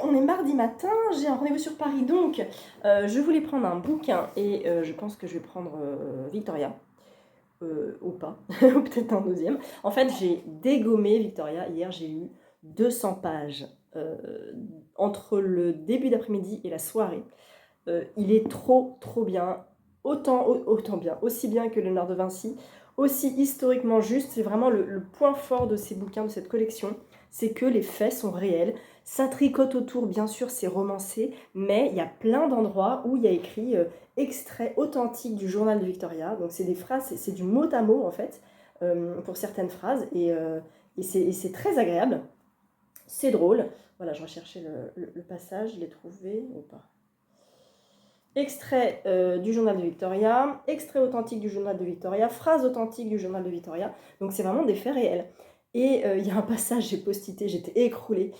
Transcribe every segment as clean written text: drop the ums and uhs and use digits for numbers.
on est mardi matin, j'ai un rendez-vous sur Paris, donc je voulais prendre un bouquin et je pense que je vais prendre Victoria, ou pas, ou peut-être un deuxième. En fait, j'ai dégommé Victoria, hier j'ai eu 200 pages entre le début d'après-midi et la soirée. Il est trop bien, autant bien, aussi bien que Léonard de Vinci, aussi historiquement juste. C'est vraiment le point fort de ces bouquins, de cette collection, c'est que les faits sont réels. Ça tricote autour, bien sûr, c'est romancé, mais il y a plein d'endroits où il y a écrit extrait authentique du journal de Victoria. Donc c'est des phrases, c'est du mot à mot en fait, pour certaines phrases, et c'est très agréable. C'est drôle. Voilà, je recherchais le passage, je l'ai trouvé ou pas. Extrait du journal de Victoria, extrait authentique du journal de Victoria, phrase authentique du journal de Victoria. Donc c'est vraiment des faits réels. Et il y a un passage, j'ai postité, j'étais écroulée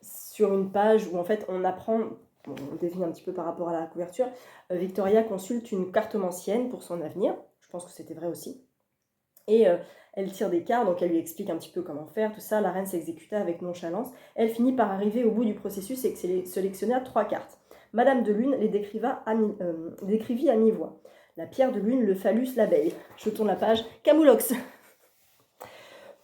sur une page où en fait on apprend, bon, on définit un petit peu par rapport à la couverture, Victoria consulte une cartomancienne pour son avenir. Je pense que c'était vrai aussi. Et elle tire des cartes, donc elle lui explique un petit peu comment faire, tout ça. La reine s'exécuta avec nonchalance. Elle finit par arriver au bout du processus et sélectionna 3 cartes. Madame de Lune les décrivit à mi-voix. La pierre de lune, le phallus, l'abeille. Je tourne la page. Camoulox.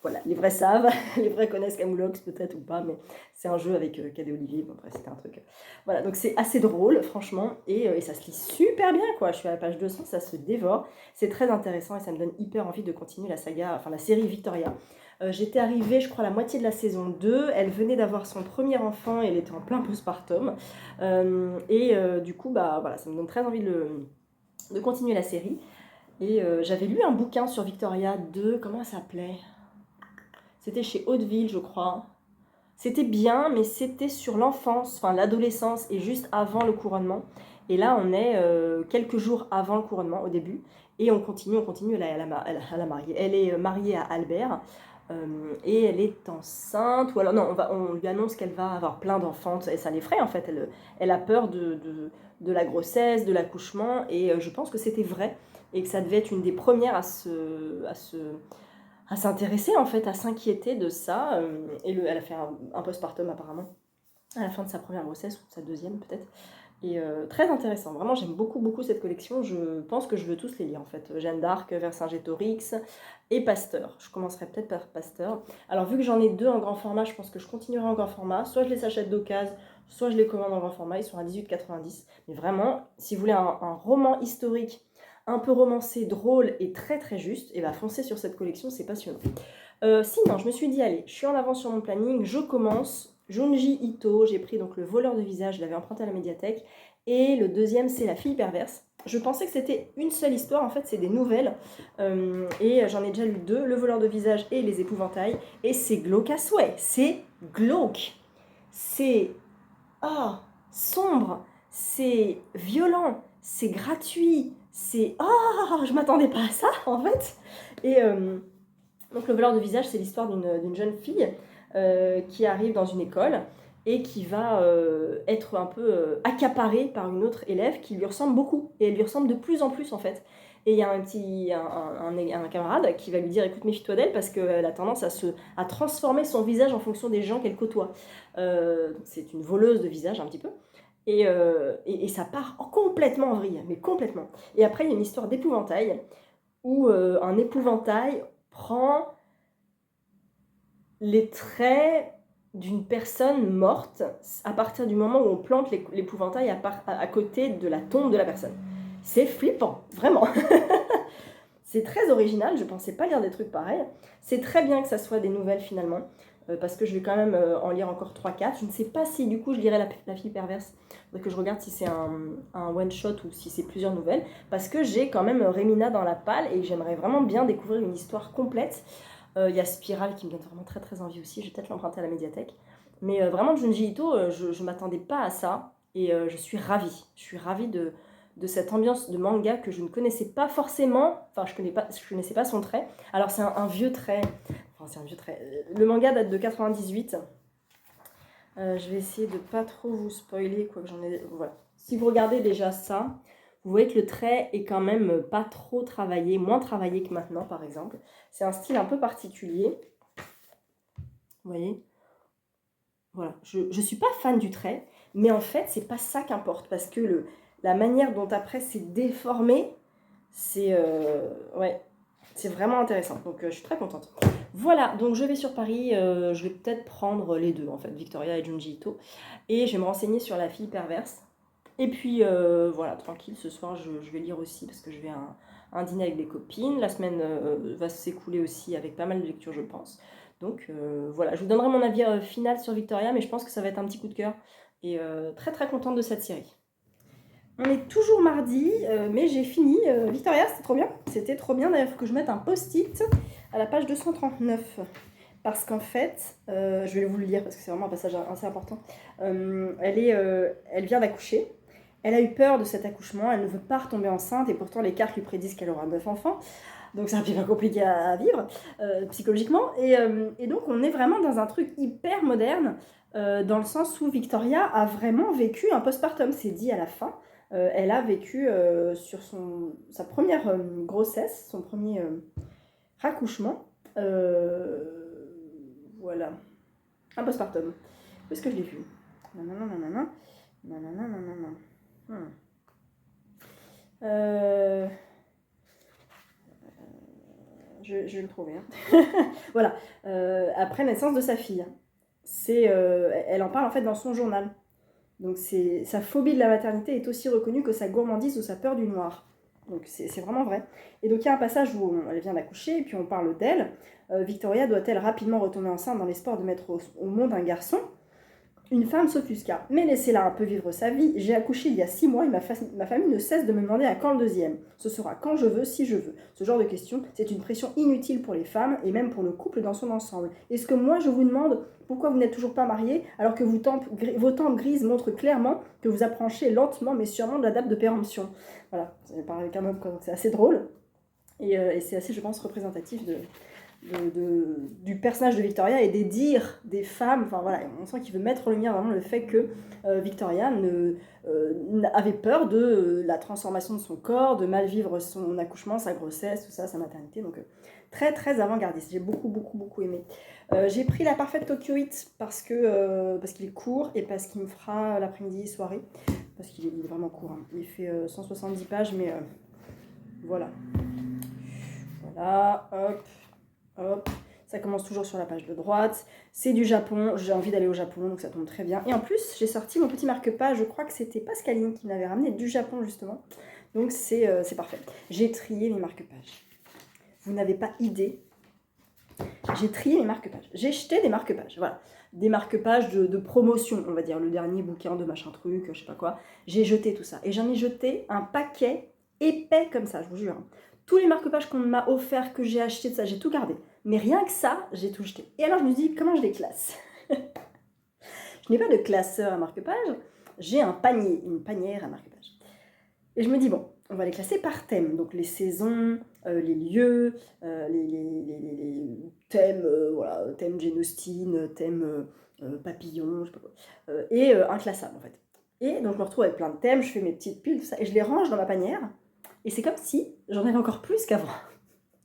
Voilà, les vrais savent, les vrais connaissent Camoulox peut-être ou pas, mais c'est un jeu avec Cadet Olivier, bon bref, c'était un truc. Voilà, donc c'est assez drôle, franchement, et ça se lit super bien, quoi. Je suis à la page 200, ça se dévore, c'est très intéressant et ça me donne hyper envie de continuer la saga, enfin la série Victoria. J'étais arrivée, je crois, à la moitié de la saison 2, elle venait d'avoir son premier enfant, et elle était en plein postpartum, du coup, bah voilà, ça me donne très envie de continuer la série. Et j'avais lu un bouquin sur Victoria de, comment ça s'appelait ? C'était chez Hauteville, je crois. C'était bien, mais c'était sur l'enfance, enfin l'adolescence et juste avant le couronnement. Et là, on est quelques jours avant le couronnement, au début. Et on continue, elle a marié. Elle est mariée à Albert. Et elle est enceinte. Ou alors, non, on lui annonce qu'elle va avoir plein d'enfants. Et ça l'effraie, en fait. Elle a peur de la grossesse, de l'accouchement. Et je pense que c'était vrai. Et que ça devait être une des premières à s'intéresser en fait, à s'inquiéter de ça. Elle a fait un postpartum apparemment à la fin de sa première grossesse, ou de sa deuxième peut-être. Et très intéressant, vraiment j'aime beaucoup cette collection, je pense que je veux tous les lire en fait. Jeanne d'Arc, Vercingétorix et Pasteur. Je commencerai peut-être par Pasteur. Alors vu que j'en ai 2 en grand format, je pense que je continuerai en grand format, soit je les achète d'occasion, soit je les commande en grand format, ils sont à 18,90. Mais vraiment, si vous voulez un roman historique un peu romancé, drôle et très juste, et bah foncez sur cette collection, c'est passionnant. Sinon, je me suis dit, allez, je suis en avance sur mon planning, je commence. Junji Ito, j'ai pris donc Le voleur de visage, je l'avais emprunté à la médiathèque. Et le deuxième, c'est La fille perverse. Je pensais que c'était une seule histoire, en fait, c'est des nouvelles. Et j'en ai déjà lu 2, Le voleur de visage et Les épouvantails. Et c'est glauque à souhait, c'est glauque. C'est sombre, c'est violent, c'est gratuit, c'est... je m'attendais pas à ça, en fait. Et... donc le voleur de visage, c'est l'histoire d'une jeune fille qui arrive dans une école et qui va être un peu accaparée par une autre élève qui lui ressemble beaucoup. Et elle lui ressemble de plus en plus en fait. Et il y a un camarade qui va lui dire écoute, méfie-toi d'elle parce qu'elle a tendance à transformer son visage en fonction des gens qu'elle côtoie. C'est une voleuse de visage un petit peu. Et ça part complètement en vrille, mais complètement. Et après, il y a une histoire d'épouvantail où un épouvantail prend les traits d'une personne morte à partir du moment où on plante l'épouvantail à côté de la tombe de la personne. C'est flippant, vraiment. C'est très original, je pensais pas lire des trucs pareils. C'est très bien que ça soit des nouvelles finalement, parce que je vais quand même en lire encore 3-4. Je ne sais pas si du coup je lirai la fille perverse. Faudrait que je regarde si c'est un one-shot ou si c'est plusieurs nouvelles, parce que j'ai quand même Rémina dans la palle et j'aimerais vraiment bien découvrir une histoire complète. Il y a Spirale qui me donne vraiment très envie aussi, je vais peut-être l'emprunter à la médiathèque. Mais vraiment, Junji Ito, je ne m'attendais pas à ça et je suis ravie. Je suis ravie de cette ambiance de manga que je ne connaissais pas forcément, enfin je connaissais pas son trait. Alors c'est un vieux trait, enfin c'est un vieux trait. Le manga date de 98. Je vais essayer de pas trop vous spoiler, quoi que j'en ai... Voilà. Si vous regardez déjà ça, vous voyez que le trait est quand même pas trop travaillé, moins travaillé que maintenant par exemple. C'est un style un peu particulier. Vous voyez ? voilà, je suis pas fan du trait, mais en fait, c'est pas ça qu'importe parce que la manière dont après c'est déformé, c'est ouais, c'est vraiment intéressant. Donc je suis très contente. Voilà, donc je vais sur Paris, je vais peut-être prendre les deux en fait, Victoria et Junji Ito, et je vais me renseigner sur La fille perverse. Et puis voilà, tranquille, ce soir je vais lire aussi parce que je vais à un dîner avec des copines. La semaine va s'écouler aussi avec pas mal de lectures, je pense. Donc voilà, je vous donnerai mon avis final sur Victoria, mais je pense que ça va être un petit coup de cœur. Et très très contente de cette série. On est toujours mardi, mais j'ai fini. Victoria, c'était trop bien. C'était trop bien. D'ailleurs, il faut que je mette un post-it à la page 239. Parce qu'en fait, je vais vous le lire parce que c'est vraiment un passage assez important. Elle vient d'accoucher. Elle a eu peur de cet accouchement. Elle ne veut pas retomber enceinte et pourtant les cartes lui prédisent qu'elle aura 9 enfants. Donc c'est un petit peu compliqué à vivre psychologiquement. Et donc on est vraiment dans un truc hyper moderne dans le sens où Victoria a vraiment vécu un postpartum. C'est dit à la fin. Elle a vécu sur sa première grossesse, son premier raccouchement. Voilà. Un postpartum. Où est-ce que je l'ai vu? Nanana, nanana. Nanana, nanana. Euh, je vais le trouver. Hein. Voilà. Après naissance de sa fille. Elle en parle en fait dans son journal. Donc sa phobie de la maternité est aussi reconnue que sa gourmandise ou sa peur du noir. Donc c'est vraiment vrai. Et donc il y a un passage où elle vient d'accoucher et puis on parle d'elle. Victoria doit-elle rapidement retomber enceinte dans l'espoir de mettre au monde un garçon? Une femme s'offusqua. Mais laissez-la un peu vivre sa vie. J'ai accouché il y a 6 mois et ma famille ne cesse de me demander à quand le deuxième. Ce sera quand je veux, si je veux. Ce genre de question, c'est une pression inutile pour les femmes et même pour le couple dans son ensemble. Est-ce que moi je vous demande pourquoi vous n'êtes toujours pas mariés alors que vos tempes grises montrent clairement que vous approchez lentement mais sûrement de la date de péremption? Voilà, c'est pareil avec un homme, donc c'est assez drôle. Et c'est assez, je pense, représentatif du personnage de Victoria et des dires des femmes. Enfin voilà, on sent qu'il veut mettre en lumière vraiment le fait que Victoria avait peur de la transformation de son corps, de mal vivre son accouchement, sa grossesse, tout ça, sa maternité. Donc très très avant-gardiste. J'ai beaucoup aimé. J'ai pris La Parfaite Tokyoïte parce qu'il est court et parce qu'il me fera l'après-midi soirée. Parce qu'il est vraiment court. Hein. Il fait 170 pages, mais voilà. Voilà, hop, hop. Ça commence toujours sur la page de droite. C'est du Japon. J'ai envie d'aller au Japon, donc ça tombe très bien. Et en plus, j'ai sorti mon petit marque-page. Je crois que c'était Pascaline qui m'avait ramené du Japon, justement. Donc c'est parfait. J'ai trié mes marque-pages. Vous n'avez pas idée. J'ai trié mes marque-pages. J'ai jeté des marque-pages, voilà. Des marque-pages de promotion, on va dire. Le dernier bouquin de machin truc, je sais pas quoi. J'ai jeté tout ça. Et j'en ai jeté un paquet épais comme ça, je vous jure. Tous les marque-pages qu'on m'a offert, que j'ai acheté, de ça, j'ai tout gardé. Mais rien que ça, j'ai tout jeté. Et alors je me dis, comment je les classe? Je n'ai pas de classeur à marque-pages, j'ai un panier, une panière à marque-pages. Et je me dis, bon, on va les classer par thème. Donc les saisons, les lieux, les thèmes, voilà, thème Jane Austen, thème papillon, je sais pas quoi. Et inclassable en fait. Et donc je me retrouve avec plein de thèmes, je fais mes petites piles, tout ça, et je les range dans ma panière. Et c'est comme si j'en avais encore plus qu'avant.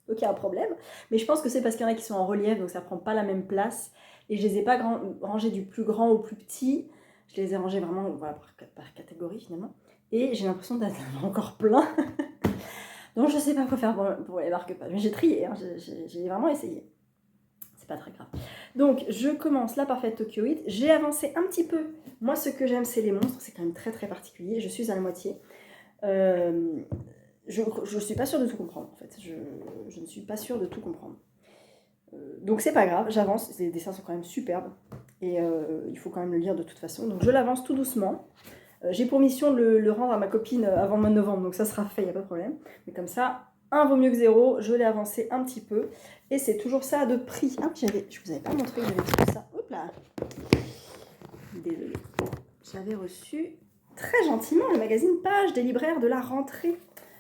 Donc il y a un problème. Mais je pense que c'est parce qu'il y en a qui sont en relief, donc ça prend pas la même place. Et je les ai pas rangés du plus grand au plus petit. Je les ai rangés vraiment voilà, par catégorie finalement. Et j'ai l'impression d'être encore plein. Donc je sais pas quoi faire pour les marque-pages. Mais j'ai trié, hein, j'ai vraiment essayé. C'est pas très grave. Donc je commence La Parfaite Tokyoïte. J'ai avancé un petit peu. Moi ce que j'aime c'est les monstres, c'est quand même très très particulier. Je suis à la moitié. Je ne suis pas sûre de tout comprendre en fait. Je ne suis pas sûre de tout comprendre. Donc c'est pas grave, j'avance. Les dessins sont quand même superbes. Et il faut quand même le lire de toute façon. Donc je l'avance tout doucement. J'ai pour mission de le rendre à ma copine avant le mois de novembre, donc ça sera fait, il n'y a pas de problème. Mais comme ça, 1 vaut mieux que 0, je l'ai avancé un petit peu. Et c'est toujours ça de prix. Ah, je vous avais pas montré que j'avais tout ça. Hop là. Désolée. J'avais reçu très gentiment le magazine Page des libraires de la rentrée.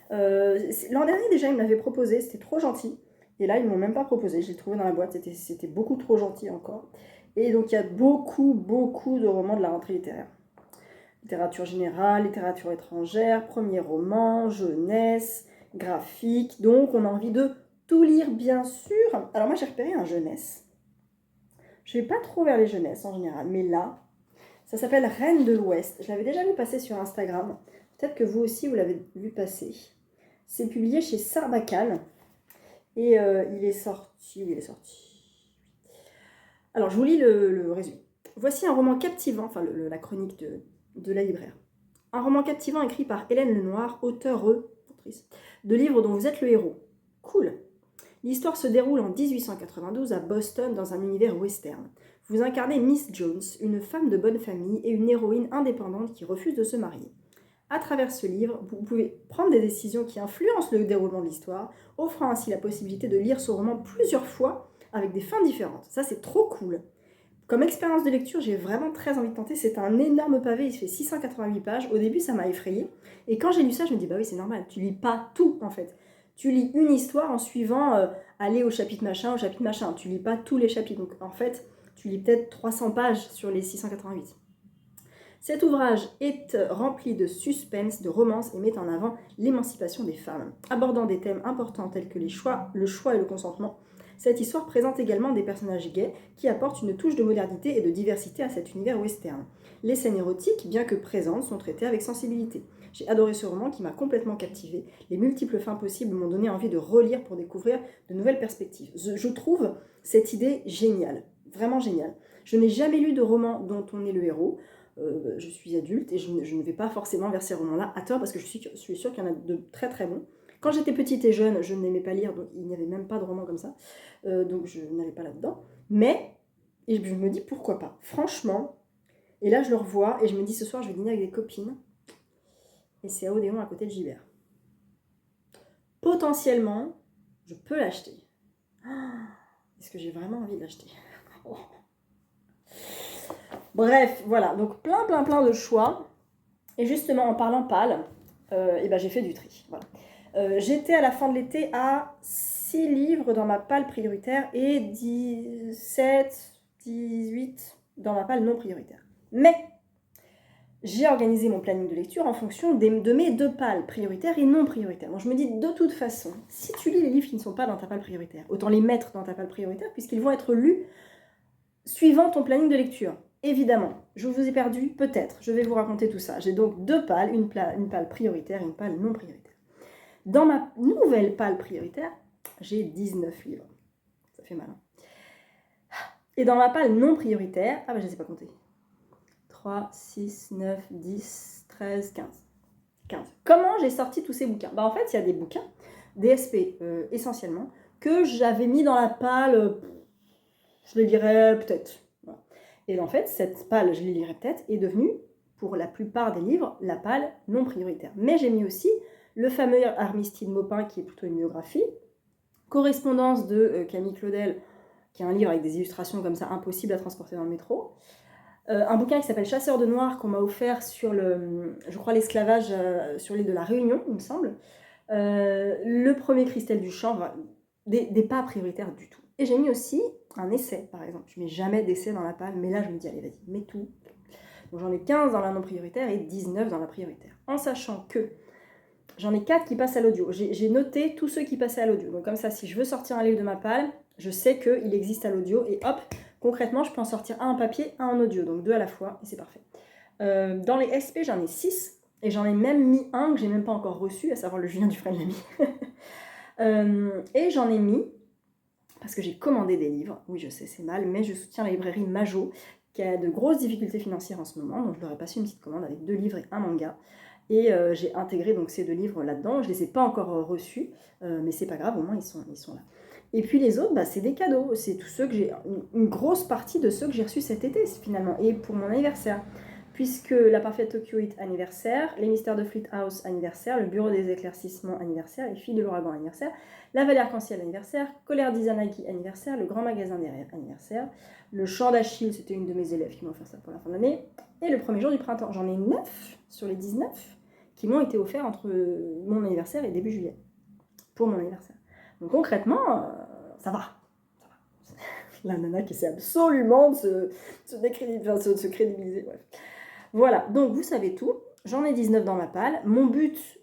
L'an dernier déjà, ils me l'avaient proposé, c'était trop gentil. Et là, ils ne m'ont même pas proposé, je l'ai trouvé dans la boîte, c'était beaucoup trop gentil encore. Et donc, il y a beaucoup de romans de la rentrée littéraire. Littérature générale, littérature étrangère, premier roman, jeunesse, graphique. Donc, on a envie de tout lire, bien sûr. Alors, moi, j'ai repéré un jeunesse. Je vais pas trop vers les jeunesses en général, mais là, ça s'appelle Reine de l'Ouest. Je l'avais déjà vu passer sur Instagram. Peut-être que vous aussi, vous l'avez vu passer. C'est publié chez Sarbacane. Et il est sorti... Oui, il est sorti. Alors, je vous lis le résumé. Voici un roman captivant, enfin la chronique de la libraire. Un roman captivant écrit par Hélène Lenoir, autrice, de livres dont vous êtes le héros. Cool. L'histoire se déroule en 1892 à Boston dans un univers western. Vous incarnez Miss Jones, une femme de bonne famille et une héroïne indépendante qui refuse de se marier. À travers ce livre, vous pouvez prendre des décisions qui influencent le déroulement de l'histoire, offrant ainsi la possibilité de lire ce roman plusieurs fois avec des fins différentes. Ça, c'est trop cool. Comme expérience de lecture, j'ai vraiment très envie de tenter. C'est un énorme pavé, il fait 688 pages. Au début, ça m'a effrayée. Et quand j'ai lu ça, je me dis, bah oui, c'est normal, tu lis pas tout, en fait. Tu lis une histoire en suivant, aller au chapitre machin, Tu lis pas tous les chapitres. Donc, en fait, tu lis peut-être 300 pages sur les 688. Cet ouvrage est rempli de suspense, de romance et met en avant l'émancipation des femmes. Abordant des thèmes importants tels que le choix et le consentement, cette histoire présente également des personnages gays qui apportent une touche de modernité et de diversité à cet univers western. Les scènes érotiques, bien que présentes, sont traitées avec sensibilité. J'ai adoré ce roman qui m'a complètement captivée. Les multiples fins possibles m'ont donné envie de relire pour découvrir de nouvelles perspectives. Je trouve cette idée géniale, vraiment géniale. Je n'ai jamais lu de roman dont on est le héros. Je suis adulte et je ne vais pas forcément vers ces romans-là à tort parce que je suis sûre qu'il y en a de très très bons. Quand j'étais petite et jeune, je n'aimais pas lire, donc il n'y avait même pas de romans comme ça, donc je n'allais pas là-dedans. Mais, et je me dis pourquoi pas, franchement, et là je le revois et je me dis ce soir je vais dîner avec des copines, et c'est à Odéon à côté de Gibert. Potentiellement, je peux l'acheter. Est-ce que j'ai vraiment envie de l'acheter? Bref, voilà, donc plein de choix. Et justement, en parlant pâle, j'ai fait du tri. Voilà. J'étais à la fin de l'été à 6 livres dans ma palle prioritaire et 17, 18 dans ma palle non prioritaire. Mais j'ai organisé mon planning de lecture en fonction de mes 2 pales prioritaires et non prioritaires. Donc je me dis, de toute façon, si tu lis les livres qui ne sont pas dans ta palle prioritaire, autant les mettre dans ta palle prioritaire puisqu'ils vont être lus suivant ton planning de lecture. Évidemment, je vous ai perdu, peut-être, je vais vous raconter tout ça. J'ai donc 2 pales, une pale prioritaire et une pale non prioritaire. Dans ma nouvelle pale prioritaire, j'ai 19 livres. Ça fait mal. Hein. Et dans ma pale non prioritaire, je ne sais pas compter. 3, 6, 9, 10, 13, 15. 15. Comment j'ai sorti tous ces bouquins? En fait, il y a des bouquins, des SP essentiellement, que j'avais mis dans la pale, je les lirais peut-être. Voilà. Et en fait, cette pale, je les lirais peut-être, est devenue, pour la plupart des livres, la pale non prioritaire. Mais j'ai mis aussi le fameux Armistice Maupin, qui est plutôt une biographie, Correspondance de Camille Claudel, qui est un livre avec des illustrations comme ça, impossible à transporter dans le métro. Un bouquin qui s'appelle Chasseur de Noirs, qu'on m'a offert sur l'esclavage sur l'île de la Réunion, il me semble. Le premier Christelle Duchamp, des pas prioritaires du tout. Et j'ai mis aussi un essai, par exemple. Je mets jamais d'essai dans la pale, mais là je me dis, allez vas-y, mets tout. Donc j'en ai 15 dans la non prioritaire et 19 dans la prioritaire. En sachant que j'en ai 4 qui passent à l'audio. J'ai noté tous ceux qui passaient à l'audio. Donc comme ça, si je veux sortir un livre de ma pale, je sais qu'il existe à l'audio. Et hop, concrètement, je peux en sortir un en papier, un en audio. Donc 2 à la fois, et c'est parfait. Dans les SP, j'en ai 6. Et j'en ai même mis un que j'ai même pas encore reçu, à savoir le Julien Dufresne-Lamy. Et j'en ai mis, parce que j'ai commandé des livres. Oui, je sais, c'est mal, mais je soutiens la librairie Majo, qui a de grosses difficultés financières en ce moment. Donc je leur ai passé une petite commande avec 2 livres et un manga. Et j'ai intégré donc ces 2 livres là-dedans. Je ne les ai pas encore reçus, mais c'est pas grave, au moins ils sont là. Et puis les autres, c'est des cadeaux. C'est tous ceux que j'ai, une grosse partie de ceux que j'ai reçus cet été finalement, et pour mon anniversaire. Puisque La Parfaite Tokyo Hit anniversaire, Les Mystères de Fleet House anniversaire, Le Bureau des éclaircissements anniversaire, Les Filles de l'ouragan anniversaire, La Vallée Arc-en-Ciel anniversaire, Colère d'Izanagi anniversaire, Le Grand Magasin des Rêves anniversaire, Le Chant d'Achille, c'était une de mes élèves qui m'a offert ça pour la fin de l'année, et Le Premier Jour du Printemps. J'en ai 9 sur les 19 qui m'ont été offerts entre mon anniversaire et début juillet, pour mon anniversaire. Donc concrètement, ça va. La nana qui essaie absolument de se crédibiliser, bref. Voilà, donc vous savez tout. J'en ai 19 dans ma palle. Mon but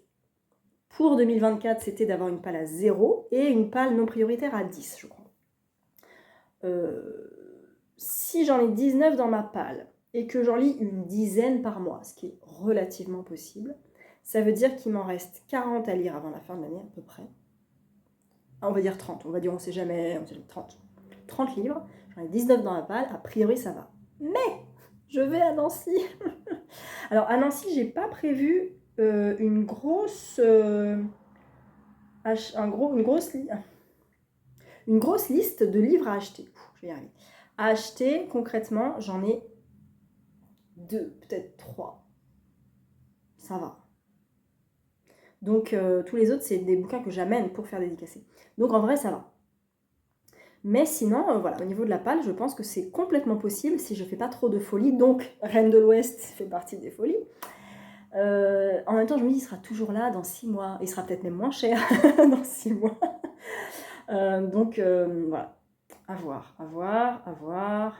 pour 2024, c'était d'avoir une palle à 0 et une palle non prioritaire à 10, je crois. Si j'en ai 19 dans ma palle et que j'en lis une dizaine par mois, ce qui est relativement possible, ça veut dire qu'il m'en reste 40 à lire avant la fin de l'année à peu près. Ah, on va dire 30, on va dire on sait jamais 30. 30 livres, j'en ai 19 dans ma palle, a priori ça va. Mais je vais à Nancy. Alors à Nancy, j'ai pas prévu une grosse liste de livres à acheter. Je vais y arriver. À acheter, concrètement, j'en ai 2, peut-être 3. Ça va. Donc tous les autres, c'est des bouquins que j'amène pour faire dédicacer. Donc en vrai, ça va. Mais sinon, voilà, au niveau de la palle, je pense que c'est complètement possible si je fais pas trop de folie. Donc Reine de l'Ouest fait partie des folies. En même temps, je me dis, il sera toujours là dans 6 mois. Il sera peut-être même moins cher dans 6 mois. Donc voilà, à voir.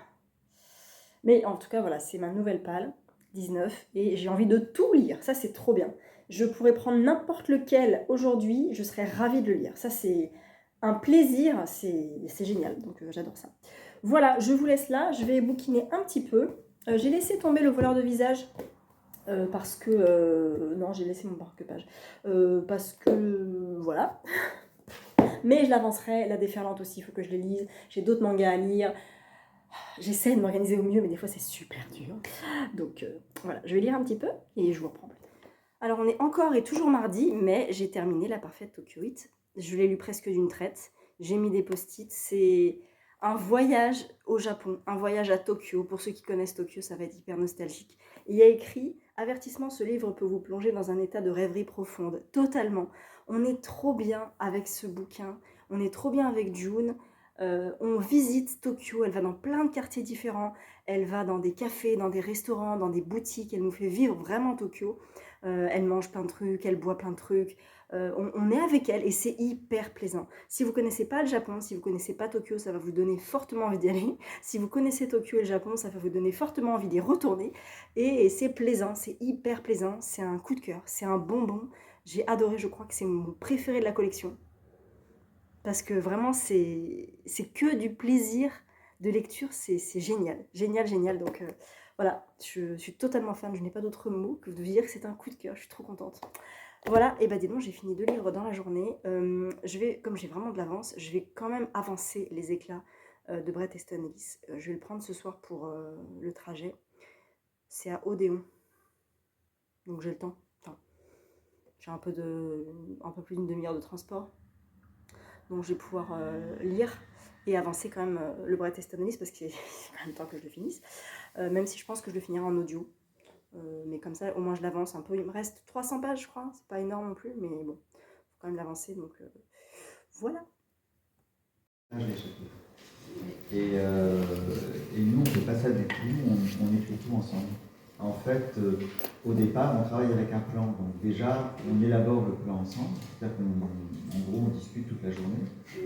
Mais en tout cas, voilà, c'est ma nouvelle palle, 19, et j'ai envie de tout lire. Ça, c'est trop bien. Je pourrais prendre n'importe lequel aujourd'hui, je serais ravie de le lire. Ça, c'est un plaisir, c'est génial, donc j'adore ça. Voilà, je vous laisse là, je vais bouquiner un petit peu. J'ai laissé tomber Le voleur de visage, parce que... non, j'ai laissé mon marque-page. Parce que... voilà. Mais je l'avancerai, La Déferlante aussi, il faut que je les lise. J'ai d'autres mangas à lire. J'essaie de m'organiser au mieux, mais des fois c'est super dur. Donc voilà, je vais lire un petit peu et je vous reprends. Alors on est encore et toujours mardi, mais j'ai terminé La Parfaite Tokyoïte. Je l'ai lu presque d'une traite. J'ai mis des post-it. C'est un voyage au Japon, un voyage à Tokyo. Pour ceux qui connaissent Tokyo, ça va être hyper nostalgique. Il y a écrit « Avertissement, ce livre peut vous plonger dans un état de rêverie profonde. » Totalement. On est trop bien avec ce bouquin. On est trop bien avec June. On visite Tokyo, elle va dans plein de quartiers différents, elle va dans des cafés, dans des restaurants, dans des boutiques, elle nous fait vivre vraiment Tokyo. Elle mange plein de trucs, elle boit plein de trucs, on est avec elle et c'est hyper plaisant. Si vous connaissez pas le Japon, si vous connaissez pas Tokyo, ça va vous donner fortement envie d'y aller. Si vous connaissez Tokyo et le Japon, ça va vous donner fortement envie d'y retourner. Et c'est plaisant, c'est hyper plaisant, c'est un coup de cœur, c'est un bonbon. J'ai adoré, je crois que c'est mon préféré de la collection. Parce que vraiment, c'est que du plaisir de lecture, c'est génial, génial. Donc voilà, je suis totalement fan, je n'ai pas d'autre mot que de vous dire que c'est un coup de cœur, je suis trop contente. Voilà, et bah dis donc, j'ai fini 2 livres dans la journée. Je vais, comme j'ai vraiment de l'avance, je vais quand même avancer Les Éclats de Bret Easton Ellis. Je vais le prendre ce soir pour le trajet. C'est à Odéon, donc j'ai le temps. Enfin, j'ai un peu plus d'une demi-heure de transport. Donc je vais pouvoir lire et avancer quand même le Bret Easton Ellis parce qu'il est quand même temps que je le finisse. Même si je pense que je le finirai en audio. Mais comme ça, au moins je l'avance un peu. Il me reste 300 pages, je crois. C'est pas énorme non plus, mais bon, faut quand même l'avancer. Donc voilà. Et nous, on ne fait pas ça du tout. On écrit tout ensemble. En fait, au départ, on travaille avec un plan. Donc déjà, on élabore le plan ensemble. C'est-à-dire qu'en gros, on discute toute la journée.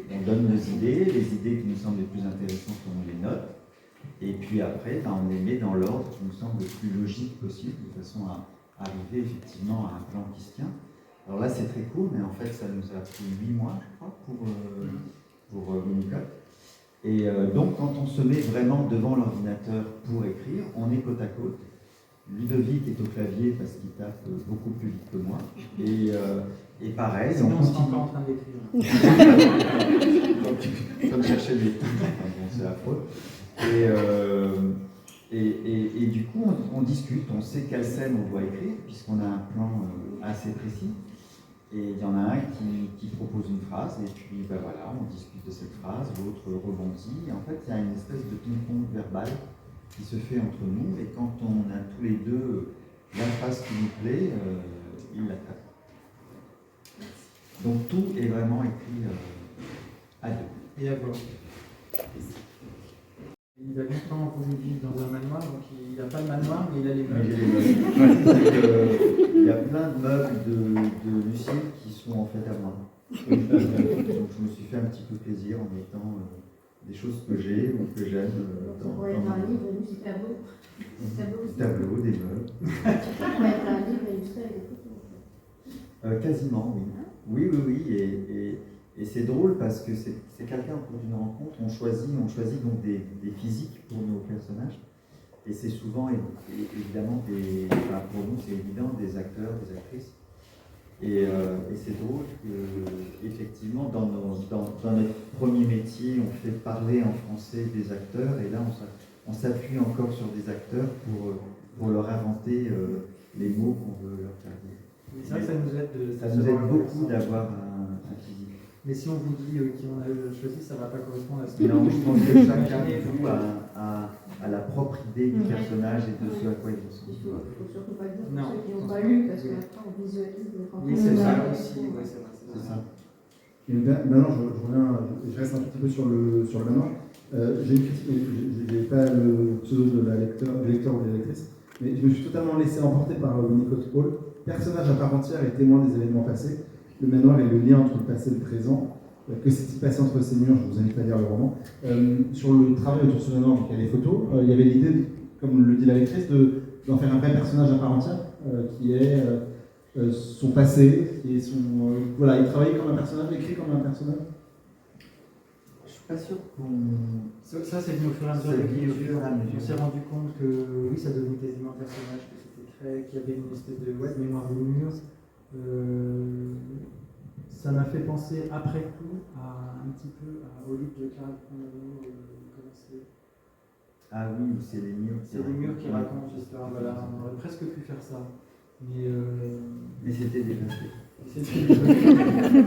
On donne nos idées, les idées qui nous semblent les plus intéressantes, on les note. Et puis après, on les met dans l'ordre qui nous semble le plus logique possible, de façon à arriver effectivement à un plan qui se tient. Alors là, c'est très court, mais en fait, ça nous a pris 8 mois, je crois, pour Unicode. Et donc, quand on se met vraiment devant l'ordinateur pour écrire, on est côte à côte. Ludovic est au clavier parce qu'il tape beaucoup plus vite que moi. Et pareil, on continue. Encore en train d'écrire. Comme chercher des trucs, bon, c'est affreux. Et du coup, on discute, on sait quelle scène on doit écrire, puisqu'on a un plan assez précis. Et il y en a un qui propose une phrase, et puis ben voilà, on discute de cette phrase, l'autre rebondit. Et en fait, il y a une espèce de ping-pong verbal qui se fait entre nous, et quand on a tous les deux la phrase qui nous plaît, il la tape. Donc tout est vraiment écrit à deux. Et à voix. Il a longtemps voulu vivre dans un manoir, donc il n'a pas le manoir, mais il a les meubles. Il y a plein de meubles de Lucille qui sont en fait à moi. Donc je me suis fait un petit peu plaisir en mettant des choses que j'ai ou que j'aime. Pour être un livre, du tableau. Des tableaux, des meubles. Pour être un livre illustré avec des photos. Quasiment, oui. Oui. Et c'est drôle parce que c'est quelqu'un au cours d'une rencontre, on choisit donc des physiques pour nos personnages. Et c'est souvent, évidemment, pour nous, c'est évident, des acteurs, des actrices. Et c'est drôle qu'effectivement, dans notre premier métier, on fait parler en français des acteurs, et là, on s'appuie encore sur des acteurs pour leur inventer les mots qu'on veut leur faire dire. Mais c'est vrai que ça nous aide, ça nous aide beaucoup d'avoir un physique. Mais si on vous dit qui on a choisi, ça ne va pas correspondre à ce que non, je pense que chacun joue à la propre idée du personnage et de ce à quoi il ressemble. Il ne faut surtout pas le dire pour ceux qui n'ont pas lu, parce qu'après on visualise. Oui, c'est ça aussi, ouais, c'est vrai. C'est ça. Et maintenant, je reste un petit peu sur le manoir. J'ai une critique, je n'ai pas le pseudo de du lecteur ou de la lectrice, mais je me suis totalement laissé emporter par Winnicott Hall. Personnage à part entière et témoin des événements passés. Le manoir est le lien entre le passé et le présent. Que s'est-il passé entre ces murs? Je vous invite à lire le roman. Sur le travail autour de ce manoir, donc il y a des photos. Il y avait l'idée, comme le dit la lectrice, d'en faire un vrai personnage à part entière, qui est son passé, qui est son. Voilà, il travaillait comme un personnage, écrit comme un personnage. Je suis pas sûr qu'on. Ça, c'est venu au fur et à mesure de l'écriture. On s'est rendu compte que oui, ça devenait quasiment un personnage, qu'il y avait une espèce de mémoire du mur. Ça m'a fait penser après coup un petit peu au livre de Clara Condamino, Ah oui, c'est les murs. C'est les murs qui racontent l'histoire. Voilà, on aurait presque pu faire ça. Mais c'était déjà fait. C'était déjà fait.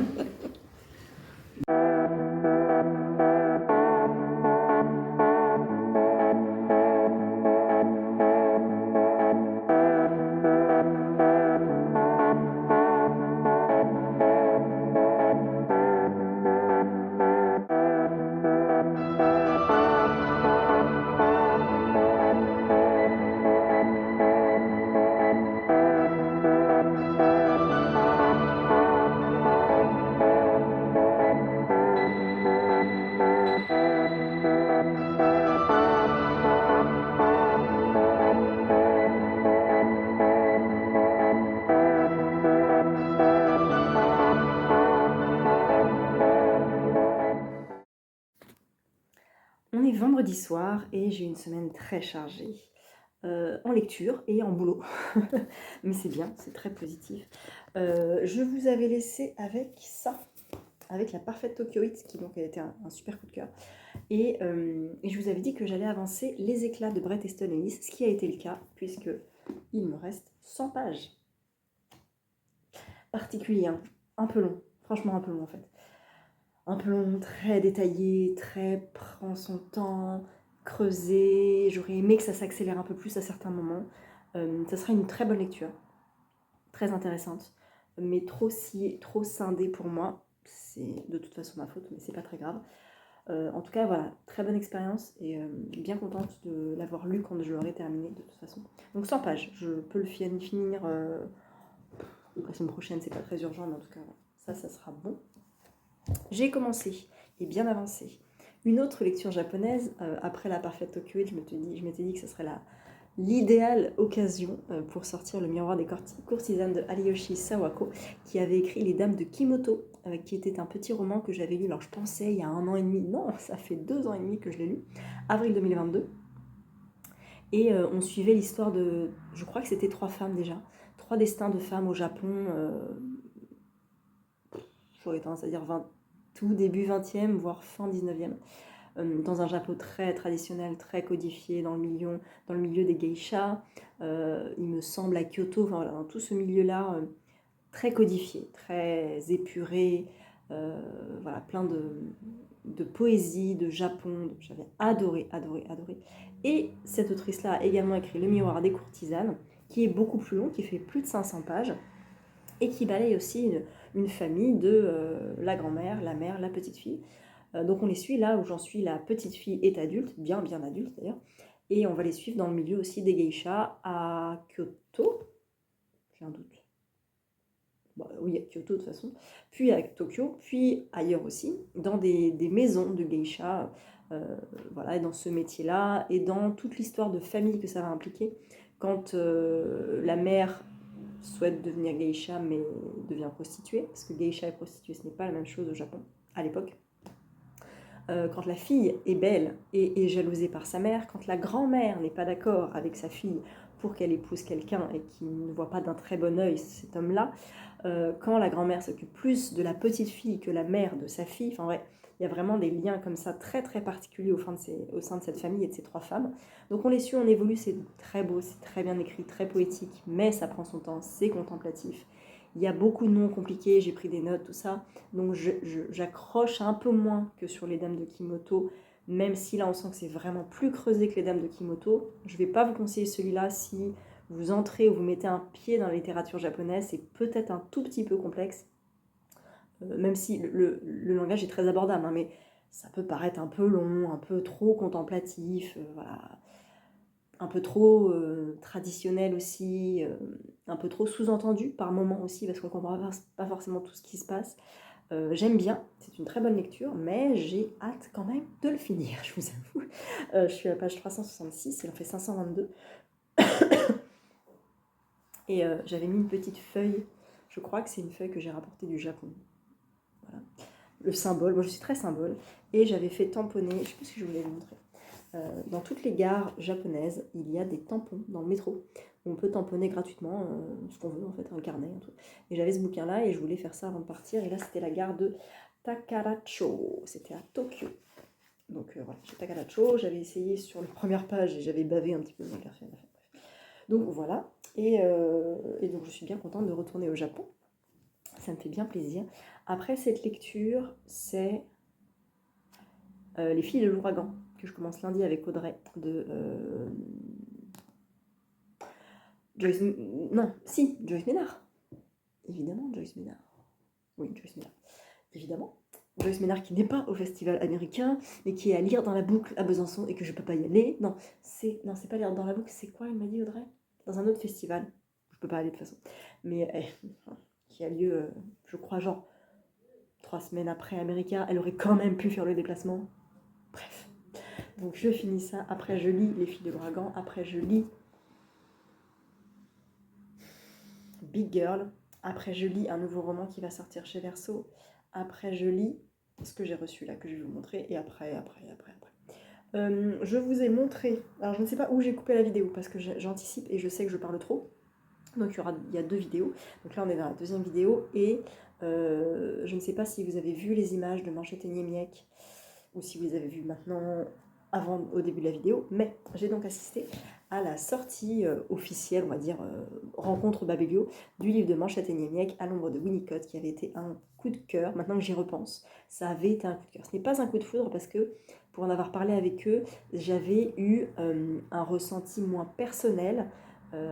On est vendredi soir et j'ai une semaine très chargée en lecture et en boulot. Mais c'est bien, c'est très positif. Je vous avais laissé avec ça, avec La Parfaite Tokyoïte, qui donc a été un super coup de cœur. Et je vous avais dit que j'allais avancer Les Éclats de Bret Easton Ellis, ce qui a été le cas, puisque il me reste 100 pages. Particulier, hein, un peu long, franchement un peu long en fait. Un peu long, très détaillé, très prend son temps, creusé. J'aurais aimé que ça s'accélère un peu plus à certains moments. Ça sera une très bonne lecture, très intéressante, mais trop scindée pour moi. C'est de toute façon ma faute, mais c'est pas très grave. En tout cas, voilà, très bonne expérience et bien contente de l'avoir lu quand je l'aurai terminé de toute façon. Donc 100 pages, je peux le finir la semaine prochaine, c'est pas très urgent, mais en tout cas, ça sera bon. J'ai commencé et bien avancé une autre lecture japonaise après La Parfaite Tokyoïte. Je m'étais dit que ce serait l'idéale occasion pour sortir Le Miroir des courtisanes de Ariyoshi Sawako, qui avait écrit Les Dames de Kimoto, qui était un petit roman que j'avais lu, alors je pensais il y a 1 an et demi, non, ça fait 2 ans et demi que je l'ai lu, avril 2022. Et on suivait l'histoire de, je crois que c'était 3 femmes déjà, 3 destins de femmes au Japon, j'aurais tendance à dire tout début 20e, voire fin 19e, dans un Japon très traditionnel, très codifié, dans le milieu des geishas, il me semble à Kyoto, enfin, voilà, dans tout ce milieu-là, très codifié, très épuré, voilà, plein de poésie, de Japon, j'avais adoré. Et cette autrice-là a également écrit Le Miroir des courtisanes, qui est beaucoup plus long, qui fait plus de 500 pages, et qui balaye aussi une famille de la grand-mère, la mère, la petite-fille. Donc on les suit là où j'en suis, la petite-fille est adulte, bien adulte d'ailleurs, et on va les suivre dans le milieu aussi des geishas à Kyoto, j'ai un doute. Oui, à Kyoto de toute façon, puis à Tokyo, puis ailleurs aussi, dans des maisons de geishas, voilà, et dans ce métier-là, et dans toute l'histoire de famille que ça va impliquer, quand la mère souhaite devenir geisha mais devient prostituée, parce que geisha et prostituée ce n'est pas la même chose au Japon. à l'époque. Quand la fille est belle et est jalousée par sa mère, quand la grand-mère n'est pas d'accord avec sa fille pour qu'elle épouse quelqu'un et qui ne voit pas d'un très bon œil cet homme-là, quand la grand-mère s'occupe plus de la petite fille que la mère de sa fille, enfin ouais, il y a vraiment des liens comme ça très très particuliers au sein de cette famille et de ces 3 femmes. Donc on les suit, on évolue, c'est très beau, c'est très bien écrit, très poétique, mais ça prend son temps, c'est contemplatif. Il y a beaucoup de noms compliqués, j'ai pris des notes, tout ça. Donc j'accroche un peu moins que sur les Dames de Kimoto, même si là on sent que c'est vraiment plus creusé que les Dames de Kimoto. Je ne vais pas vous conseiller celui-là si vous entrez ou vous mettez un pied dans la littérature japonaise, c'est peut-être un tout petit peu complexe, même si le langage est très abordable, hein, mais ça peut paraître un peu long, un peu trop contemplatif, voilà. Un peu trop traditionnel aussi, un peu trop sous-entendu par moments aussi, parce qu'on ne comprend pas forcément tout ce qui se passe. J'aime bien, c'est une très bonne lecture, mais j'ai hâte quand même de le finir, je vous avoue. Je suis à la page 366, il en fait 522. Et j'avais mis une petite feuille, je crois que c'est une feuille que j'ai rapportée du Japon. Voilà. Le symbole, moi je suis très symbole, et j'avais fait tamponner, je ne sais plus si je voulais vous montrer. Dans toutes les gares japonaises, il y a des tampons dans le métro. On peut tamponner gratuitement ce qu'on veut, en fait, un carnet, un truc. Et j'avais ce bouquin-là et je voulais faire ça avant de partir. Et là, c'était la gare de Takaracho. C'était à Tokyo. Donc voilà, chez Takaracho, j'avais essayé sur la première page et j'avais bavé un petit peu dans le café. Donc voilà. Et donc je suis bien contente de retourner au Japon. Ça me fait bien plaisir. Après cette lecture, c'est Les filles de l'ouragan, que je commence lundi avec Audrey, de Joyce Ménard. Évidemment, Joyce Ménard. Oui, Joyce Ménard. Évidemment. Joyce Ménard qui n'est pas au festival américain, mais qui est à lire dans la boucle à Besançon et que je ne peux pas y aller. Non, c'est pas lire dans la boucle, c'est quoi, il m'a dit Audrey? Dans un autre festival. Je ne peux pas aller de toute façon. Mais qui a lieu, je crois, genre 3 semaines après America. Elle aurait quand même pu faire le déplacement. Bref. Donc je finis ça. Après, je lis Les filles de l'ouragan. Après, je lis Big Girl. Après, je lis un nouveau roman qui va sortir chez Verso. Après, je lis ce que j'ai reçu là, que je vais vous montrer. Et après. Je vous ai montré. Alors, je ne sais pas où j'ai coupé la vidéo parce que j'anticipe et je sais que je parle trop. Donc, il y a 2 vidéos. Donc là, on est dans la 2e vidéo. Et je ne sais pas si vous avez vu les images de Manchette et Niemiec ou si vous les avez vues maintenant au début de la vidéo. Mais j'ai donc assisté à la sortie officielle, on va dire, rencontre Babelio, du livre de Manchette et Niemiec, À l'ombre de Winnicott, qui avait été un coup de cœur. Maintenant que j'y repense, ça avait été un coup de cœur. Ce n'est pas un coup de foudre parce que, pour en avoir parlé avec eux, j'avais eu un ressenti moins personnel.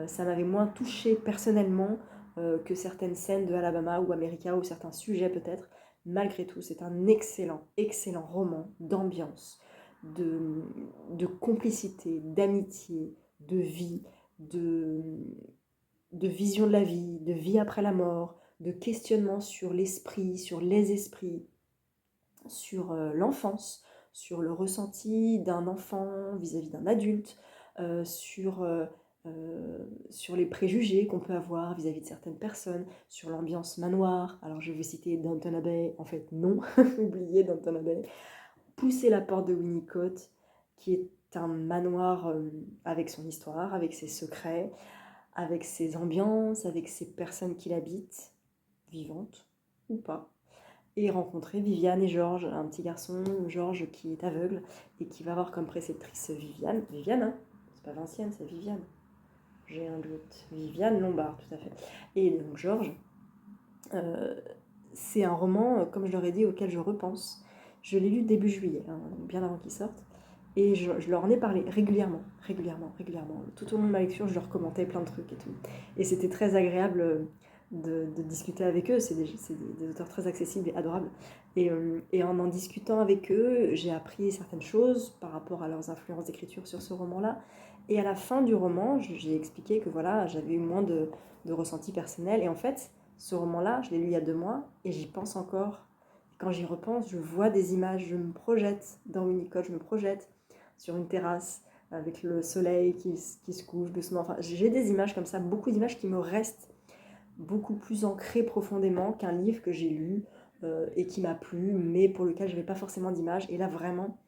Ça m'avait moins touché personnellement que certaines scènes de Alabama ou America ou certains sujets peut-être. Malgré tout, c'est un excellent roman d'ambiance, de complicité, d'amitié, de vie, de vision de la vie, de vie après la mort, de questionnement sur l'esprit, sur les esprits, sur l'enfance, sur le ressenti d'un enfant vis-à-vis d'un adulte, sur les préjugés qu'on peut avoir vis-à-vis de certaines personnes, sur l'ambiance manoir. Alors je vais citer Downton Abbey, en fait non, oubliez Downton Abbey. Pousser la porte de Winnicott, qui est un manoir avec son histoire, avec ses secrets, avec ses ambiances, avec ses personnes qui l'habitent, vivantes ou pas. Et rencontrer Viviane et Georges, un petit garçon, Georges, qui est aveugle et qui va avoir comme préceptrice Viviane, hein, c'est pas Vinciane, c'est Viviane. J'ai un doute. Viviane Lombard, tout à fait. Et donc Georges, c'est un roman, comme je leur ai dit, auquel je repense. Je l'ai lu début juillet, hein, bien avant qu'il sorte. Et je leur en ai parlé régulièrement. Tout au long de ma lecture, je leur commentais plein de trucs et tout. Et c'était très agréable de discuter avec eux. C'est des auteurs très accessibles et adorables. Et en discutant avec eux, j'ai appris certaines choses par rapport à leurs influences d'écriture sur ce roman-là. Et à la fin du roman, j'ai expliqué que voilà, j'avais eu moins de ressenti personnel. Et en fait, ce roman-là, je l'ai lu il y a 2 mois et j'y pense encore. Quand j'y repense, je vois des images, je me projette dans Winnicott, je me projette sur une terrasse avec le soleil qui se couche doucement. Enfin, j'ai des images comme ça, beaucoup d'images qui me restent beaucoup plus ancrées profondément qu'un livre que j'ai lu et qui m'a plu, mais pour lequel je n'avais pas forcément d'image. Et là, vraiment,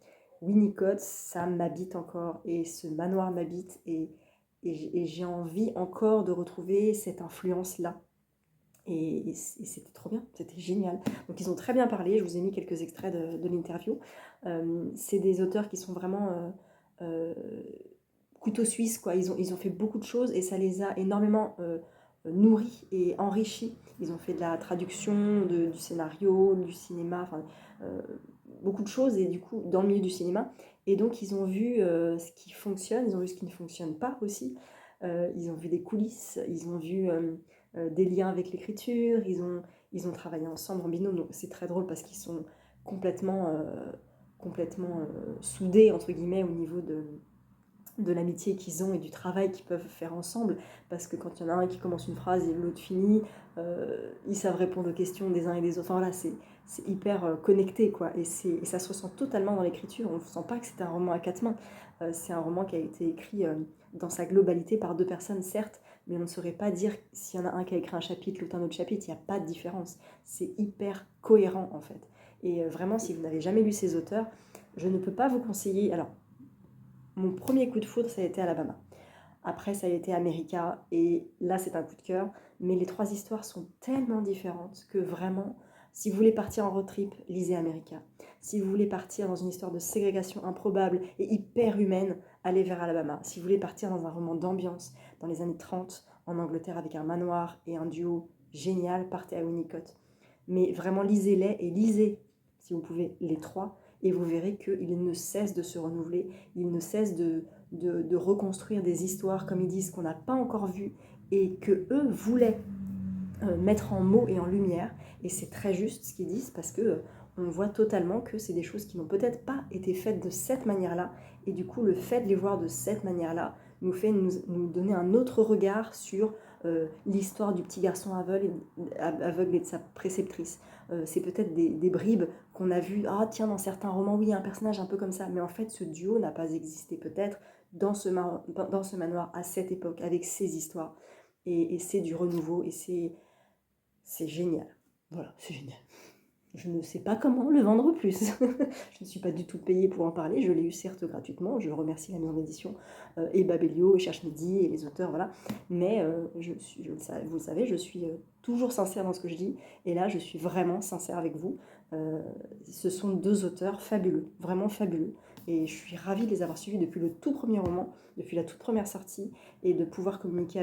Winnicott, ça m'habite encore, et ce manoir m'habite, et j'ai envie encore de retrouver cette influence-là. Et c'était trop bien, c'était génial. Donc ils ont très bien parlé, je vous ai mis quelques extraits de l'interview. C'est des auteurs qui sont vraiment couteau suisse, quoi. Ils ont fait beaucoup de choses et ça les a énormément nourris et enrichis. Ils ont fait de la traduction, du scénario, du cinéma, enfin beaucoup de choses, et du coup dans le milieu du cinéma. Et donc ils ont vu ce qui fonctionne, ils ont vu ce qui ne fonctionne pas aussi. Ils ont vu des coulisses, ils ont vu des liens avec l'écriture, ils ont travaillé ensemble en binôme. Donc c'est très drôle parce qu'ils sont complètement soudés, entre guillemets, au niveau de l'amitié qu'ils ont et du travail qu'ils peuvent faire ensemble, parce que quand il y en a un qui commence une phrase et l'autre finit, ils savent répondre aux questions des uns et des autres. Enfin voilà, c'est hyper connecté, quoi, et ça se ressent totalement dans l'écriture. On ne sent pas que c'est un roman à quatre mains. C'est un roman qui a été écrit dans sa globalité par deux personnes, certes, mais on ne saurait pas dire s'il y en a un qui a écrit un chapitre, l'autre un autre chapitre. Il n'y a pas de différence. C'est hyper cohérent, en fait. Et vraiment, si vous n'avez jamais lu ces auteurs, je ne peux pas vous conseiller. Alors, mon premier coup de foudre, ça a été Alabama. Après, ça a été America, et là, c'est un coup de cœur. Mais les trois histoires sont tellement différentes que vraiment, si vous voulez partir en road trip, lisez America. Si vous voulez partir dans une histoire de ségrégation improbable et hyper humaine, allez vers Alabama. Si vous voulez partir dans un roman d'ambiance dans les années 30, en Angleterre, avec un manoir et un duo génial, partez à Winnicott. Mais vraiment, lisez-les, et lisez, si vous pouvez, les trois, et vous verrez qu'ils ne cessent de se renouveler, ils ne cessent de reconstruire des histoires, comme ils disent, qu'on n'a pas encore vues, et que eux voulaient mettre en mots et en lumière. Et c'est très juste ce qu'ils disent, parce que on voit totalement que c'est des choses qui n'ont peut-être pas été faites de cette manière-là, et du coup le fait de les voir de cette manière-là nous fait nous donner un autre regard sur l'histoire du petit garçon aveugle et de sa préceptrice. C'est peut-être des bribes qu'on a vues, ah tiens, dans certains romans, oui, il y a un personnage un peu comme ça, mais en fait ce duo n'a pas existé peut-être dans ce manoir à cette époque, avec ces histoires. Et c'est du renouveau, et c'est génial. Voilà, c'est génial. Je ne sais pas comment le vendre plus. Je ne suis pas du tout payée pour en parler. Je l'ai eu certes gratuitement. Je remercie la maison d'édition et Babelio et Cherche Midi et les auteurs, voilà. Mais vous le savez, je suis toujours sincère dans ce que je dis. Et là, je suis vraiment sincère avec vous. Ce sont deux auteurs fabuleux, vraiment fabuleux. Et je suis ravie de les avoir suivis depuis le tout premier roman, depuis la toute première sortie, et de pouvoir communiquer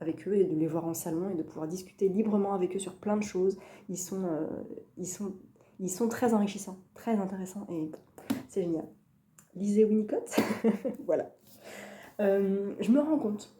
avec eux, et de les voir en salon, et de pouvoir discuter librement avec eux sur plein de choses. Ils sont très enrichissants, très intéressants, et c'est génial. Lisez Winnicott. Voilà. Je me rends compte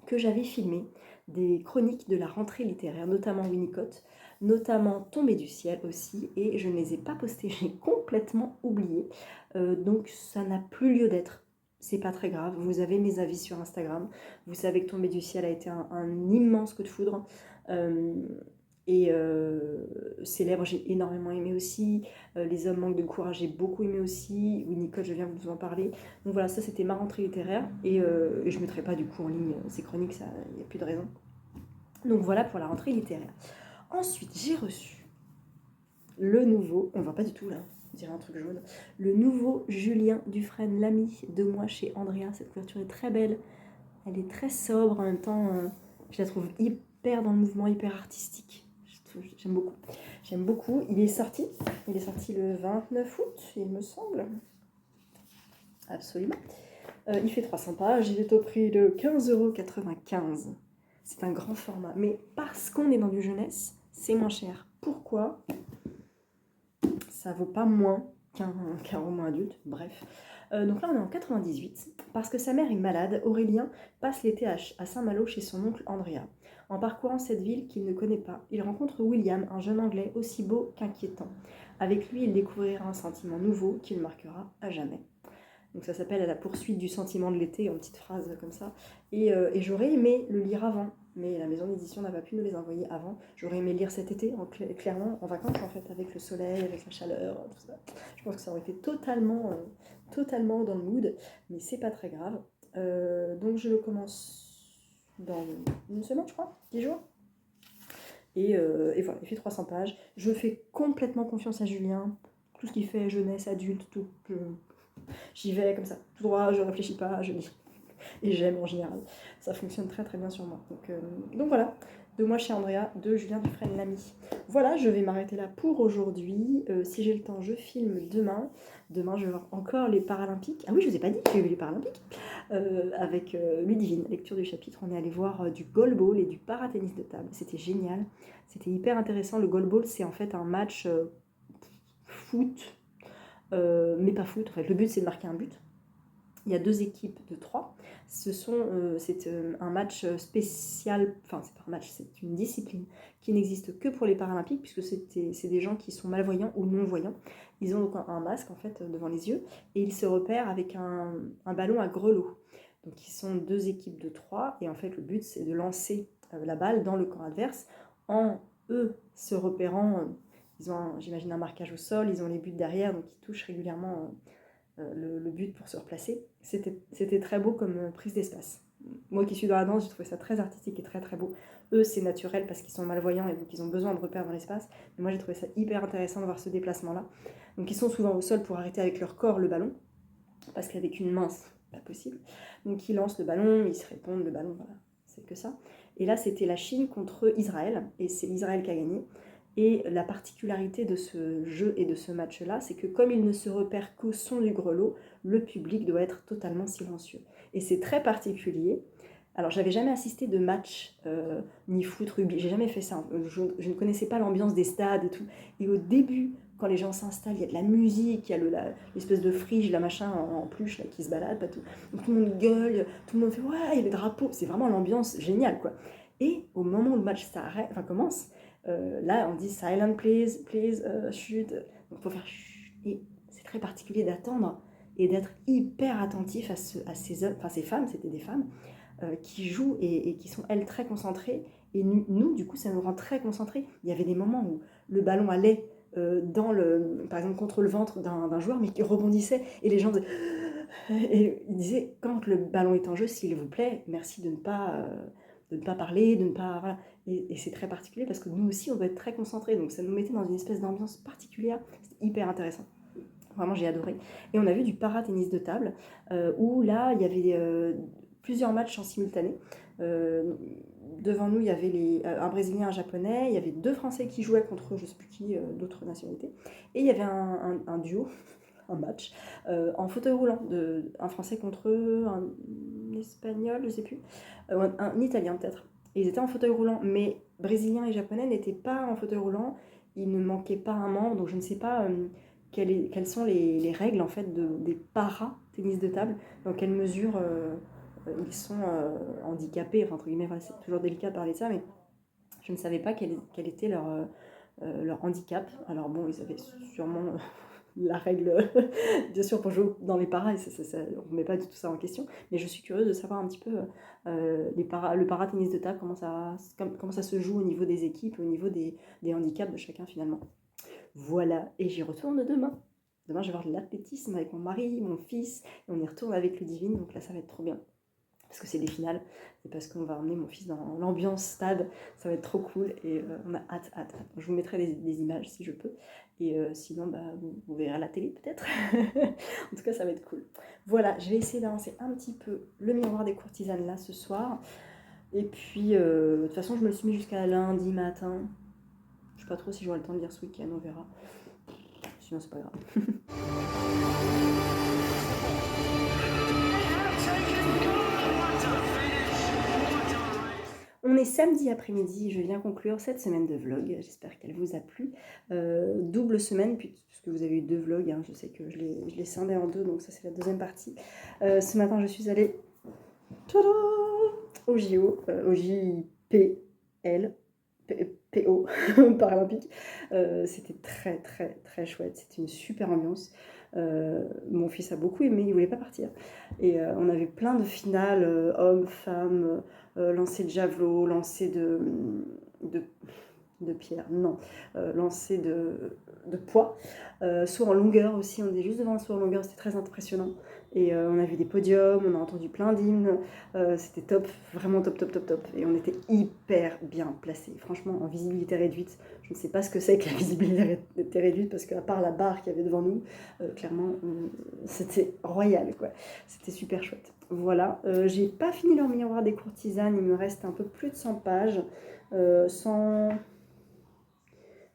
que j'avais filmé des chroniques de la rentrée littéraire, notamment Winnicott, notamment Tombé du ciel aussi, et je ne les ai pas postées, j'ai complètement oublié. Donc ça n'a plus lieu d'être. C'est pas très grave, vous avez mes avis sur Instagram, vous savez que Tombé du ciel a été un immense coup de foudre. Célèbre, j'ai énormément aimé aussi. Les hommes manquent de courage, j'ai beaucoup aimé aussi. Winnicott, je viens de vous en parler. Donc voilà, ça c'était ma rentrée littéraire, et je ne mettrai pas du coup en ligne ces chroniques, il n'y a plus de raison. Donc voilà pour la rentrée littéraire. Ensuite, j'ai reçu le nouveau, on voit pas du tout là, on dirait un truc jaune, le nouveau Julien Dufresne, l'ami de moi chez Andrea. Cette couverture est très belle, elle est très sobre, en même temps je la trouve hyper dans le mouvement, hyper artistique. J'aime beaucoup. Il est sorti le 29 août, il me semble. Absolument. Il fait 300 pages, il est au prix de 15,95 €. C'est un grand format, mais parce qu'on est dans du jeunesse, c'est moins cher. Pourquoi ? Ça vaut pas moins qu'un roman adulte, bref. Donc là, on est en 98. Parce que sa mère est malade, Aurélien passe l'été à Saint-Malo chez son oncle Andrea. En parcourant cette ville qu'il ne connaît pas, il rencontre William, un jeune Anglais aussi beau qu'inquiétant. Avec lui, il découvrira un sentiment nouveau qui le marquera à jamais. Donc ça s'appelle « À la poursuite du sentiment de l'été », en petite phrase comme ça. Et j'aurais aimé le lire avant, mais la maison d'édition n'a pas pu nous les envoyer avant. J'aurais aimé lire cet été, clairement, en vacances en fait, avec le soleil, avec la chaleur, tout ça. Je pense que ça aurait été totalement dans le mood, mais c'est pas très grave. Donc je le commence dans une semaine, je crois, 10 jours. Et voilà, il fait 300 pages. Je fais complètement confiance à Julien. Tout ce qu'il fait, jeunesse, adulte, tout. J'y vais comme ça, tout droit, je réfléchis pas, je lis. Et j'aime en général. Ça fonctionne très très bien sur moi. Donc voilà, de moi chez Andrea, de Julien Dufresne l'ami. Voilà, je vais m'arrêter là pour aujourd'hui. Si j'ai le temps, je filme demain. Demain, je vais voir encore les Paralympiques. Ah oui, je vous ai pas dit que j'ai vu les Paralympiques. Avec Ludivine, lecture du chapitre. On est allé voir du goalball et du paratennis de table. C'était génial. C'était hyper intéressant. Le goalball, c'est en fait un match foot, mais pas foot. En fait, le but, c'est de marquer un but. Il y a 2 équipes de 3. C'est un match spécial, enfin c'est pas un match, c'est une discipline qui n'existe que pour les Paralympiques, puisque c'est des gens qui sont malvoyants ou non-voyants. Ils ont donc un masque en fait devant les yeux, et ils se repèrent avec un ballon à grelots. Donc ils sont 2 équipes de 3, et en fait le but c'est de lancer la balle dans le camp adverse, en eux se repérant, ils ont j'imagine un marquage au sol, ils ont les buts derrière, donc ils touchent régulièrement le but pour se replacer. C'était très beau comme prise d'espace. Moi qui suis dans la danse, j'ai trouvé ça très artistique et très très beau. Eux, c'est naturel parce qu'ils sont malvoyants et donc ils ont besoin de repères dans l'espace. Mais moi, j'ai trouvé ça hyper intéressant de voir ce déplacement-là. Donc ils sont souvent au sol pour arrêter avec leur corps le ballon, parce qu'avec une main, c'est pas possible. Donc ils lancent le ballon, ils se répondent, le ballon, voilà, c'est que ça. Et là, c'était la Chine contre Israël, et c'est Israël qui a gagné. Et la particularité de ce jeu et de ce match-là, c'est que comme il ne se repère qu'au son du grelot, le public doit être totalement silencieux. Et c'est très particulier. Alors, j'avais jamais assisté de match, ni foot, rugby, j'ai jamais fait ça. Je ne connaissais pas l'ambiance des stades et tout. Et au début, quand les gens s'installent, il y a de la musique, il y a l'espèce de frige, la machin en pluche là, qui se balade, pas tout. Donc tout le monde gueule, tout le monde fait « ouais, il y a les drapeaux ». C'est vraiment l'ambiance géniale, quoi. Et au moment où le match commence, là, on dit silent, please, chut. Donc, il faut faire chut. Et c'est très particulier d'attendre et d'être hyper attentif à ces hommes, enfin, ces femmes, c'était des femmes, qui jouent et qui sont, elles, très concentrées. Et nous, du coup, ça nous rend très concentrés. Il y avait des moments où le ballon allait par exemple, contre le ventre d'un joueur, mais qui rebondissait. Et les gens disaient... Et ils disaient, quand le ballon est en jeu, s'il vous plaît, merci de ne pas parler, de ne pas... Voilà. Et c'est très particulier parce que nous aussi, on doit être très concentrés. Donc ça nous mettait dans une espèce d'ambiance particulière. C'était hyper intéressant. Vraiment, j'ai adoré. Et on a vu du para-tennis de table, où là, il y avait plusieurs matchs en simultané. Devant nous, il y avait un Brésilien, un Japonais. Il y avait 2 Français qui jouaient contre, je ne sais plus qui, d'autres nationalités. Et il y avait un duo, un match, en fauteuil roulant. Un Français contre un Espagnol, je ne sais plus. Un Italien, peut-être. Et ils étaient en fauteuil roulant, mais Brésiliens et Japonais n'étaient pas en fauteuil roulant. Il ne manquait pas un membre, donc je ne sais pas quelles sont les règles en fait des para-tennis de table, dans quelle mesure ils sont handicapés, enfin entre guillemets, voilà, c'est toujours délicat de parler de ça, mais je ne savais pas quel était leur handicap. Alors bon, ils avaient sûrement la règle, bien sûr, pour jouer dans les paras, on ne met pas du tout ça en question, mais je suis curieuse de savoir un petit peu le para-tennis de table, comment ça se joue au niveau des équipes, au niveau des handicaps de chacun finalement. Voilà, et j'y retourne demain. Demain, je vais voir de l'athlétisme avec mon mari, mon fils, et on y retourne avec Ludivine, donc là, ça va être trop bien. Parce que c'est des finales, et parce qu'on va emmener mon fils dans l'ambiance stade, ça va être trop cool, et on a hâte. Je vous mettrai des images si je peux, et sinon, vous verrez à la télé peut-être. En tout cas, ça va être cool. Voilà, je vais essayer d'avancer un petit peu le miroir des courtisanes là ce soir, et puis, de toute façon, je me le suis mis jusqu'à lundi matin. Je sais pas trop si j'aurai le temps de lire ce week-end, on verra. Sinon, c'est pas grave. On est samedi après-midi, je viens conclure cette semaine de vlog, j'espère qu'elle vous a plu. Double semaine, puisque vous avez eu 2 vlogs, hein, je sais que je l'ai scindé en 2, donc ça c'est la deuxième partie. Ce matin je suis allée au JO, au JPL, PO, paralympique. C'était très très très chouette, c'était une super ambiance. Mon fils a beaucoup aimé, il voulait pas partir. Et on avait plein de finales, hommes, femmes, lancer de javelot, lancer de de pierre, non, lancer de poids. Saut en longueur aussi, on était juste devant le saut en longueur, c'était très impressionnant. Et on a vu des podiums, on a entendu plein d'hymnes, c'était top, vraiment top, top, top, top. Et on était hyper bien placés, franchement, en visibilité réduite. Je ne sais pas ce que c'est que la visibilité réduite, parce qu'à part la barre qu'il y avait devant nous, clairement, c'était royal, quoi. C'était super chouette. Voilà, j'ai pas fini leur miroir des courtisanes, il me reste un peu plus de 100 pages. 100...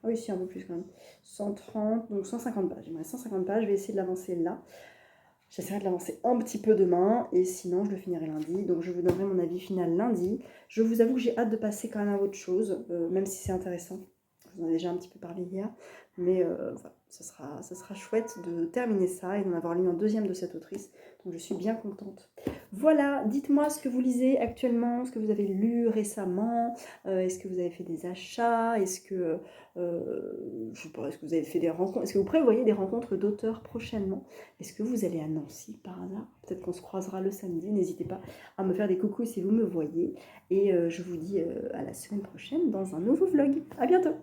Ah oui, c'est un peu plus quand même. 130, donc 150 pages. Il me reste 150 pages, je vais essayer de l'avancer là. J'essaierai de l'avancer un petit peu demain, et sinon je le finirai lundi. Donc je vous donnerai mon avis final lundi. Je vous avoue que j'ai hâte de passer quand même à autre chose, même si c'est intéressant. Je vous en ai déjà un petit peu parlé hier. Mais voilà, ça sera chouette de terminer ça et d'en avoir lu un deuxième de cette autrice. Donc je suis bien contente. Voilà, dites-moi ce que vous lisez actuellement, ce que vous avez lu récemment. Est-ce que vous avez fait des achats? Est-ce que, je sais pas, est-ce que vous avez fait des rencontres? Est-ce que vous prévoyez des rencontres d'auteurs prochainement? Est-ce que vous allez à Nancy par hasard? Peut-être qu'on se croisera le samedi. N'hésitez pas à me faire des coucous si vous me voyez. Et je vous dis à la semaine prochaine dans un nouveau vlog. À bientôt!